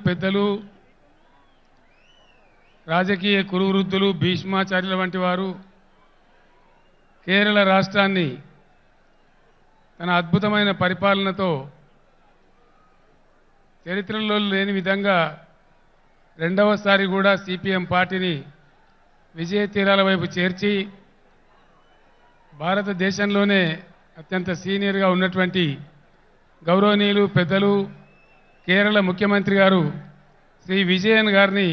పెద్దలు రాజకీయ కురువృద్ధులు భీష్మాచార్యుల వంటి వారు కేరళ రాష్ట్రాన్ని తన అద్భుతమైన పరిపాలనతో చరిత్రలో లేని విధంగా రెండవసారి కూడా సిపిఎం పార్టీని విజయ తీరాల వైపు చేర్చి భారతదేశంలోనే అత్యంత సీనియర్గా ఉన్నటువంటి గౌరవనీయులు పెద్దలు కేరళ ముఖ్యమంత్రి గారు శ్రీ విజయన్ గారిని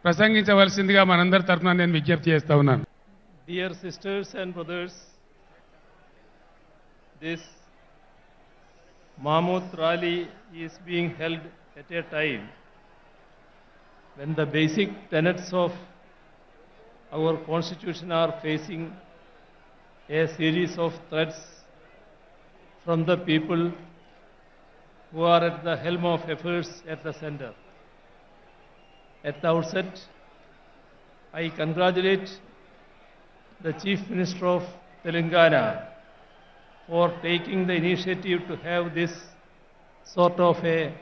ప్రసంగించవలసిందిగా మనందరి తరఫున నేను విజ్ఞప్తి చేస్తా ఉన్నాను. Dear sisters and brothers, this Mammoth rally is being held at a time when the basic tenets of our constitution are facing a series of threats from the people who are at the helm of affairs at the center. At the outset, I congratulate the Chief Minister of Telangana for taking the initiative to have this sort of a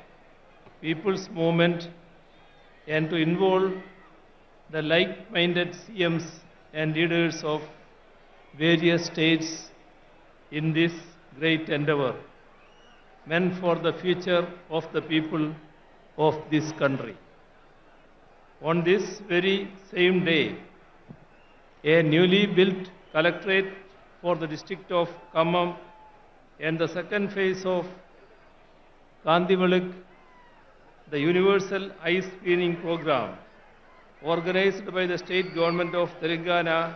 people's movement and to involve the like-minded CMs and leaders of various states in this great endeavor, meant for the future of the people of this country. On this very same day, a newly built collectorate for the district of Khammam and the second phase of Kandivalak, the universal eye screening program organized by the state government of Telangana,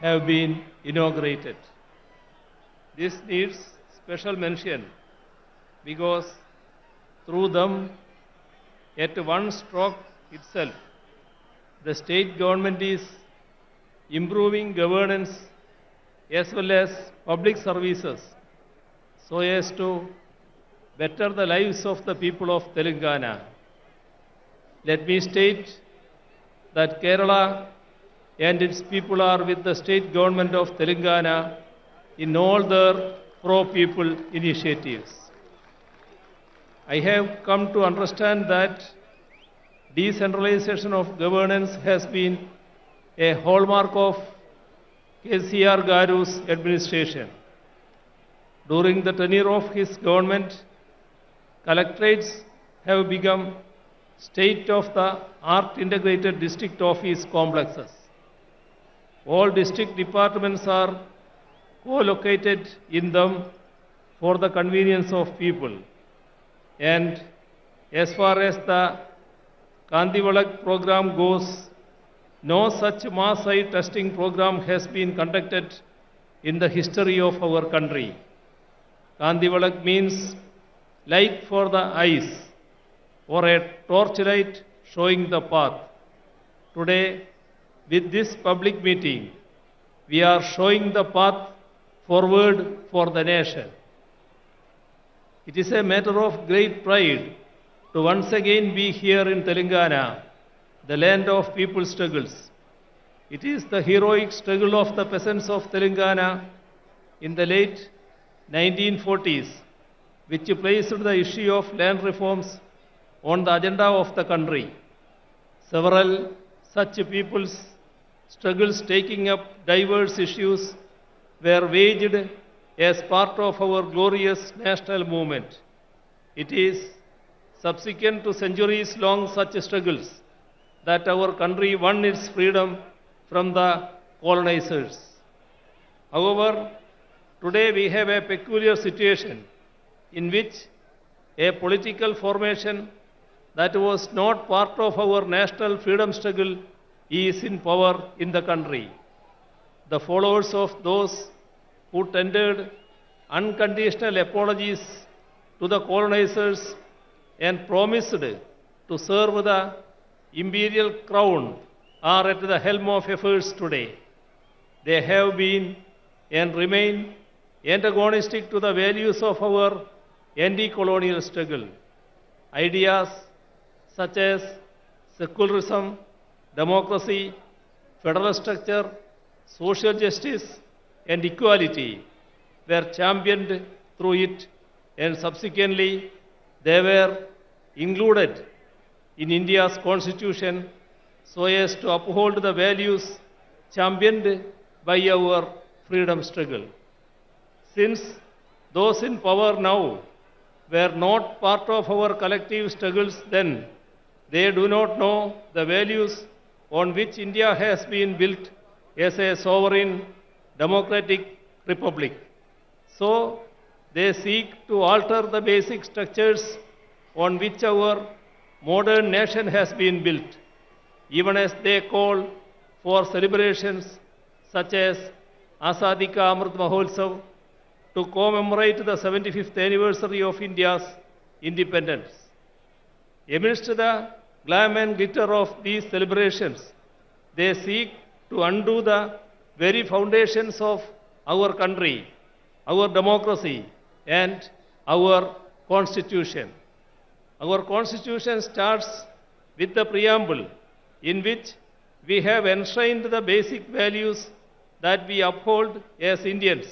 have been inaugurated. This needs special mention because through them, at one stroke itself, the state government is improving governance as well as public services so as to better the lives of the people of Telangana. Let me state that Kerala and its people are with the state government of Telangana in all their pro-people initiatives. I have come to understand that decentralization of governance has been a hallmark of KCR Garu's administration. During the tenure of his government, collectorates have become state-of-the-art integrated district office complexes. All district departments are co-located in them for the convenience of people. And as far as the Kandivalak program goes, no such mass eye testing program has been conducted in the history of our country. Kandivalak means light for the eyes, or a torchlight showing the path. Today, with this public meeting, we are showing the path forward for the nation. It is a matter of great pride to once again be here in Telangana, the land of people's struggles. It is the heroic struggle of the peasants of Telangana in the late 1940s, which placed the issue of land reforms on the agenda of the country. Several such people's struggles taking up diverse issues were waged as part of our glorious national movement. It is subsequent to centuries-long such struggles that our country won its freedom from the colonizers. However, today we have a peculiar situation in which a political formation that was not part of our national freedom struggle is in power in the country. The followers of those who tendered unconditional apologies to the colonizers and promised to serve the imperial crown are at the helm of affairs today. They have been and remain antagonistic to the values of our anti-colonial struggle. Ideas such as secularism, democracy, federal structure, social justice, and equality were championed through it, and subsequently they were included in India's constitution so as to uphold the values championed by our freedom struggle. Since those in power now were not part of our collective struggles then, they do not know the values on which India has been built as a sovereign, democratic republic. So, they seek to alter the basic structures on which our modern nation has been built, even as they call for celebrations such as Azadi Ka Amrit Mahotsav to commemorate the 75th anniversary of India's independence. Amidst the glam and glitter of these celebrations, they seek to undo the very foundations of our country, our democracy, and our constitution. Our constitution starts with the preamble in which we have enshrined the basic values that we uphold as Indians: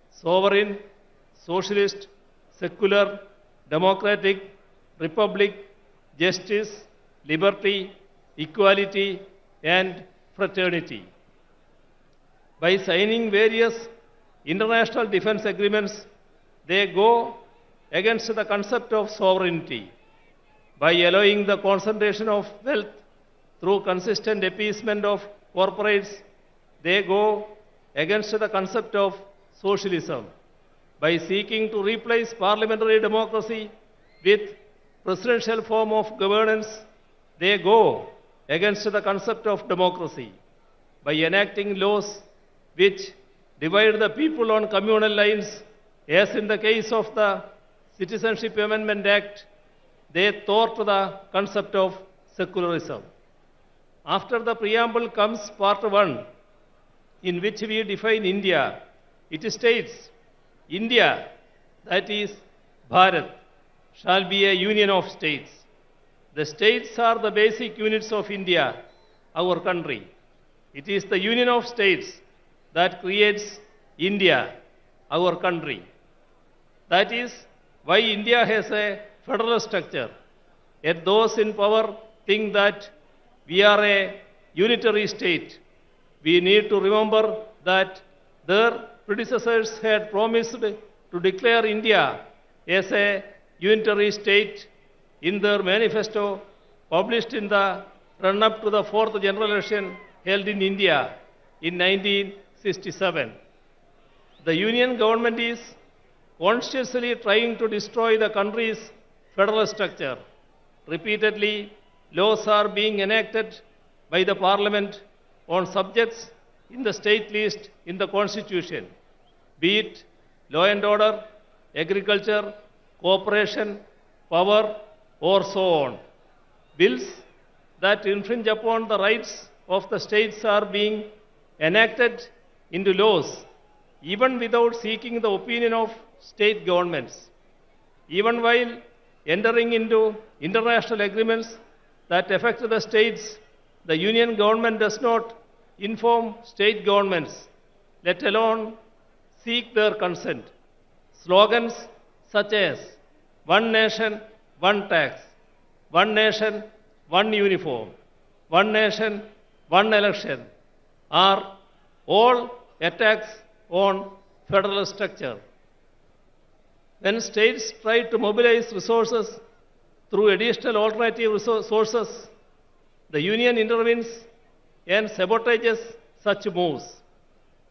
sovereign, socialist, secular, democratic, republic, justice, liberty, equality, and fraternity. By signing various international defense agreements, they go against the concept of sovereignty. By allowing the concentration of wealth through consistent appeasement of corporates, they go against the concept of socialism. By seeking to replace parliamentary democracy with presidential form of governance, they go against the concept of democracy. By enacting laws which divide the people on communal lines, as in the case of the Citizenship Amendment Act, they thwart the concept of secularism. After the preamble comes part 1, in which we define India. It states, India, that is Bharat, shall be a union of states. The states are the basic units of India, our country. It is the union of states that creates India, our country. That is why India has a federal structure. Yet those in power think that we are a unitary state. We need to remember that their predecessors had promised to declare India as a unitary state in their manifesto published in the run-up to the 4th general election held in India in 1967. The union government is consciously trying to destroy the country's federal structure. Repeatedly, laws are being enacted by the parliament on subjects in the state list in the constitution, be it law and order, agriculture, cooperation, power, or so on. Bills that infringe upon the rights of the states are being enacted into laws, even without seeking the opinion of state governments. Even while entering into international agreements that affect the states, the union government does not inform state governments, let alone seek their consent. Slogans such as one nation, one tax, one nation, one uniform, one nation, one election are all attacks on federal structure. When states try to mobilize resources through additional alternative sources, the union intervenes and sabotages such moves.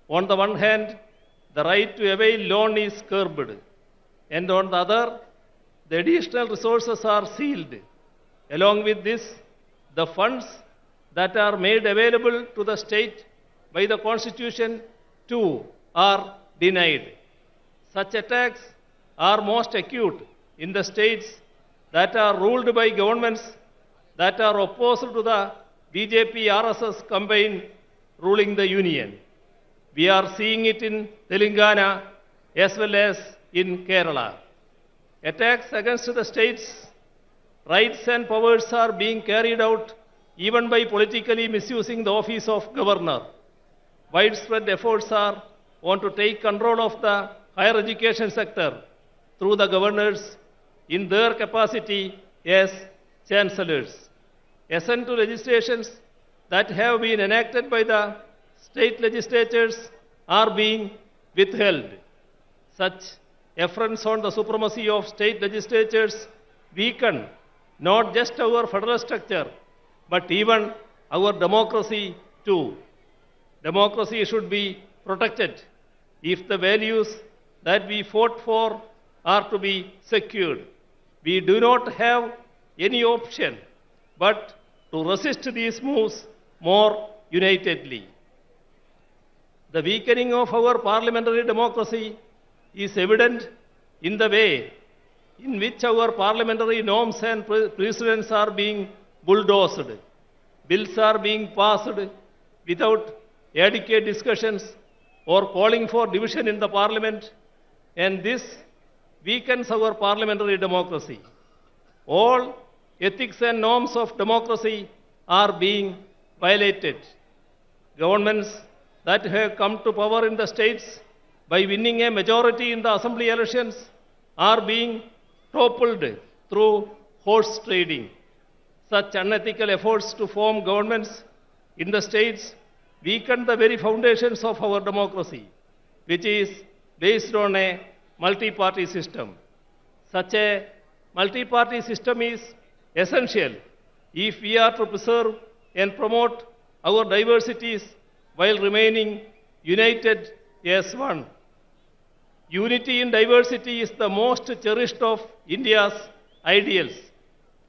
On the one hand, the right to avail loan is curbed, and on the other, the additional resources are sealed. Along with this, the funds that are made available to the state by the Constitution too are denied. Such attacks are most acute in the states that are ruled by governments that are opposed to the BJP RSS combine ruling the union. We are seeing it in Telangana as well as in Kerala. Attacks against the states' rights and powers are being carried out even by politically misusing the office of governor. Widespread efforts are on to take control of the higher education sector through the governors in their capacity as chancellors. Assent to legislations that have been enacted by the state legislatures are being withheld. Such affronts on the supremacy of state legislatures weaken not just our federal structure, but even our democracy too. Democracy should be protected if the values that we fought for are to be secured. We do not have any option but to resist these moves more unitedly. The weakening of our parliamentary democracy is evident in the way in which our parliamentary norms and precedents are being bulldozed. Bills are being passed without adequate discussions or calling for division in the parliament, and this weakens our parliamentary democracy. All ethics and norms of democracy are being violated. Governments that have come to power in the states by winning a majority in the assembly elections are being toppled through horse trading. Such unethical efforts to form governments in the states weaken the very foundations of our democracy, which is based on a multi-party system. Such a multi-party system is essential if we are to preserve and promote our diversities while remaining united as one. Unity in diversity is the most cherished of India's ideals.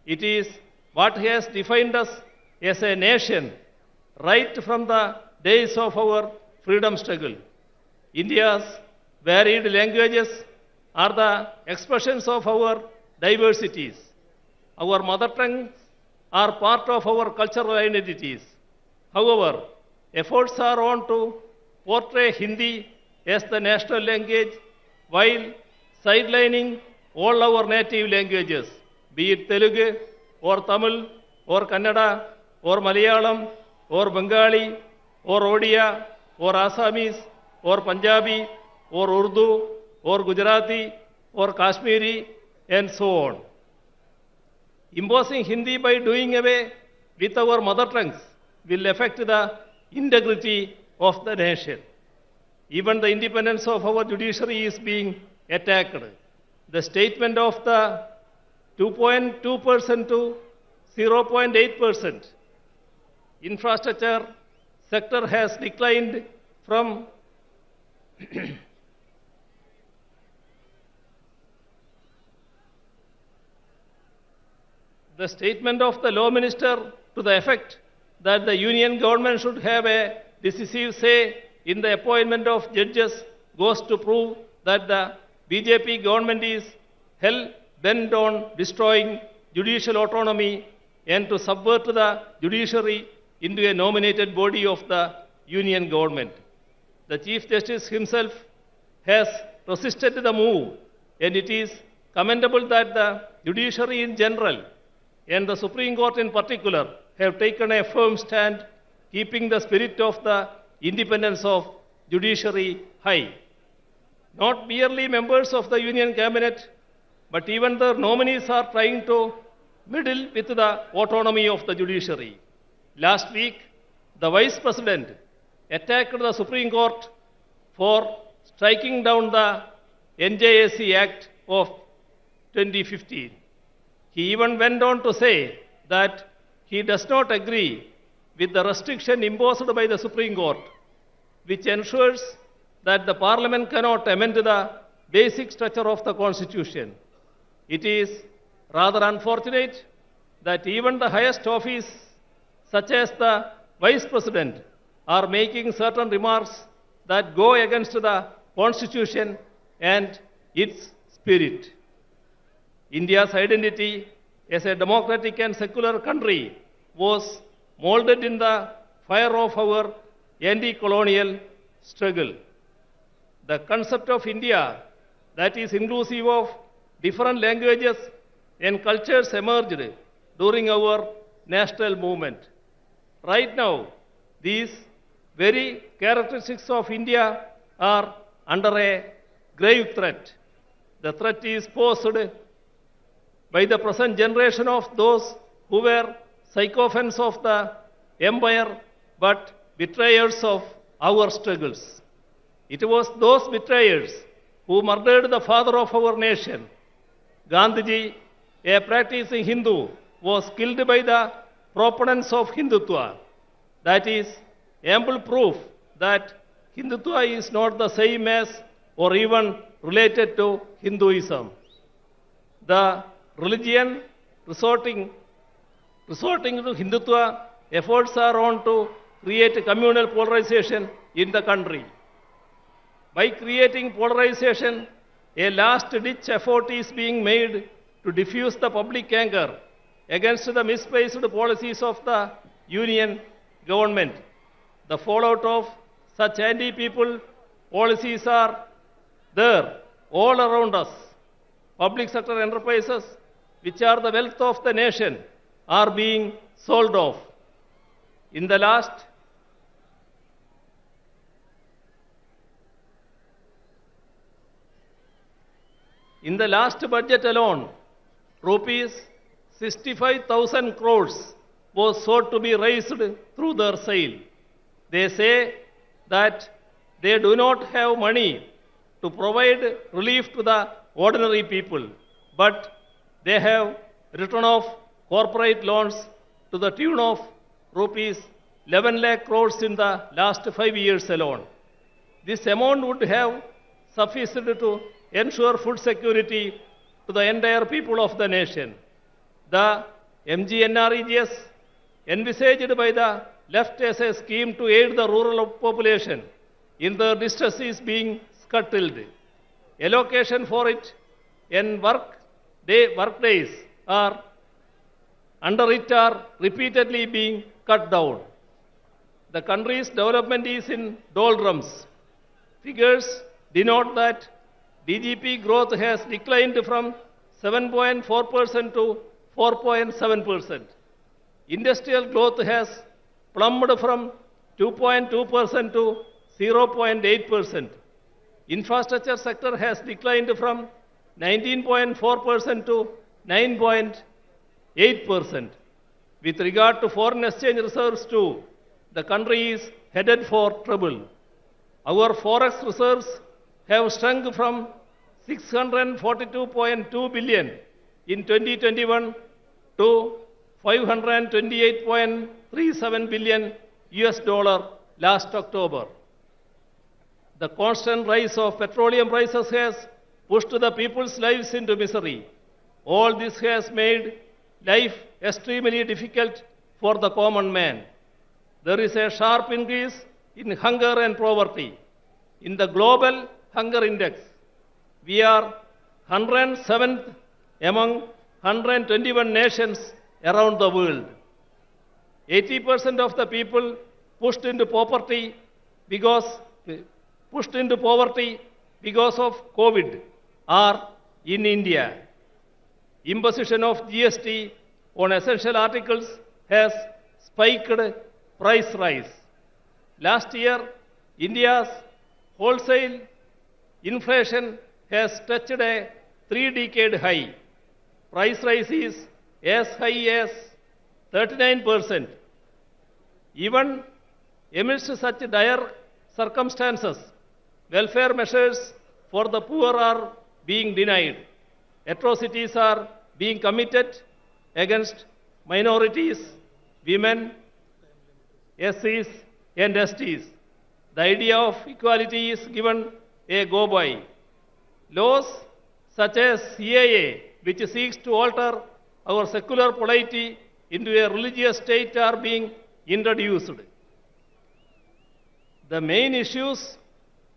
It is what has defined us as a nation right from the days of our freedom struggle. India's varied languages are the expressions of our diversities. Our mother tongues are part of our cultural identities. However, efforts are on to portray Hindi as the national language while sidelining all our native languages, be it Telugu or Tamil or Kannada or Malayalam or Bengali or Odia or Assamese or Punjabi or Urdu or Gujarati or Kashmiri and so on. Imposing Hindi by doing away with our mother tongues will affect the integrity of the nation. Even the independence of our judiciary is being attacked. The statement of the 2.2% to 0.8% infrastructure sector has declined from the statement of the law minister to the effect that the union government should have a decisive say in the appointment of judges goes to prove that the BJP government is hell-bent on destroying judicial autonomy and to subvert the judiciary into a nominated body of the union government. The Chief Justice himself has resisted the move, and it is commendable that the judiciary in general and the Supreme Court in particular have taken a firm stand, keeping the spirit of the independence of judiciary high. Not merely members of the Union Cabinet, but even the nominees are trying to meddle with the autonomy of the judiciary. Last week, the Vice President attacked the Supreme Court for striking down the NJSC Act of 2015. He even went on to say that he does not agree with the restriction imposed by the Supreme Court, which ensures that the Parliament cannot amend the basic structure of the Constitution. It is rather unfortunate that even the highest office, such as the Vice President, are making certain remarks that go against the Constitution and its spirit. India's identity as a democratic and secular country was molded in the fire of our anti-colonial struggle. The concept of India that is inclusive of different languages and cultures emerged during our national movement. Right now, these very characteristics of India are under a grave threat. The threat is posed by the present generation of those who were sycophants of the empire but betrayers of our struggles. It was those betrayers who murdered the father of our nation. Gandhiji, a practicing Hindu, was killed by the proponents of Hindutva. That is ample proof that Hindutva is not the same as or even related to Hinduism. The religion resorting to Hindutva efforts are on to create communal polarization in the country. By creating polarization, a last-ditch effort is being made to diffuse the public anger against the misplaced policies of the union government. The fallout of such anti-people policies are there all around us. Public sector enterprises, which are the wealth of the nation, are being sold off. In the last budget alone, rupees 65,000 crores was sought to be raised through their sale. They say that they do not have money to provide relief to the ordinary people, but they have written off corporate loans to the tune of rupees 11 lakh crores in the last 5 years alone. This amount would have sufficed to ensure food security to the entire people of the nation. The MGNREGS envisaged by the left as a scheme to aid the rural population in their distress is being scuttled. Allocation for it and work days are under it are repeatedly being cut down. The country's development is in doldrums. Figures denote that DGP growth has declined from 7.4% to 4.7%. Industrial growth has plummeted from 2.2% to 0.8%. Infrastructure sector has declined from 19.4% to 9.8%. With regard to foreign exchange reserves too, the country is headed for trouble. Our forex reserves have shrunk from 642.2 billion in 2021 to 528.37 billion US dollar last October. The constant rise of petroleum prices has pushed the people's lives into misery. All this has made life extremely difficult for the common man. There is a sharp increase in hunger and poverty. In the global hunger index, we are 107th among 121 nations around the world. 80% of the people pushed into poverty because of COVID are in India. Imposition of GST on essential articles has spiked price rise. Last year, India's wholesale inflation has touched a 3-decade high. Price rise is as high as 39%. Even amidst such dire circumstances, welfare measures for the poor are being denied. Atrocities are being committed against minorities, women, SCs, and STs. The idea of equality is given a go-by. Laws such as CAA, which seeks to alter our secular polity into a religious state, are being introduced. The main issues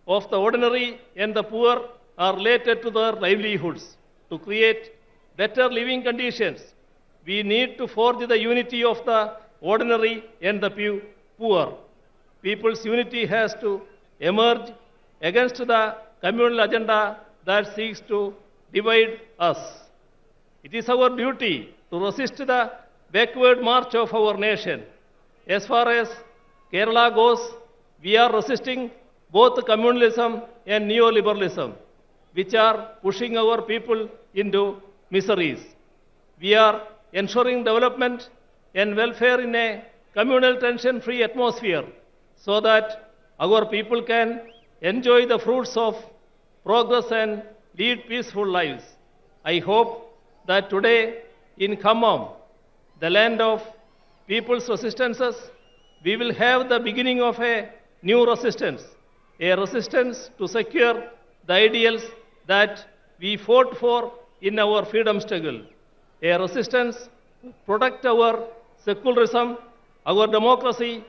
of the ordinary and the poor are related to their livelihoods. To create better living conditions, we need to forge the unity of the ordinary and the poor. People's unity has to emerge against the communal agenda that seeks to divide us. It is our duty to resist the backward march of our nation. As far as Kerala goes, we are resisting both communalism and neoliberalism, which are pushing our people into miseries. We are ensuring development and welfare in a communal tension-free atmosphere so that our people can enjoy the fruits of progress and lead peaceful lives. I hope that today in Khammam, the land of people's resistances, we will have the beginning of a new resistance, a resistance to secure the ideals that we fought for in our freedom struggle, a resistance to protect our secularism, our democracy,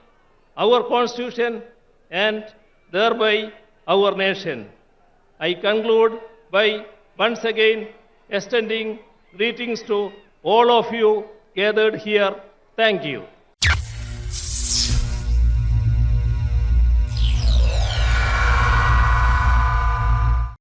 our constitution, and thereby our nation. I conclude by once again extending greetings to all of you gathered here. Thank you.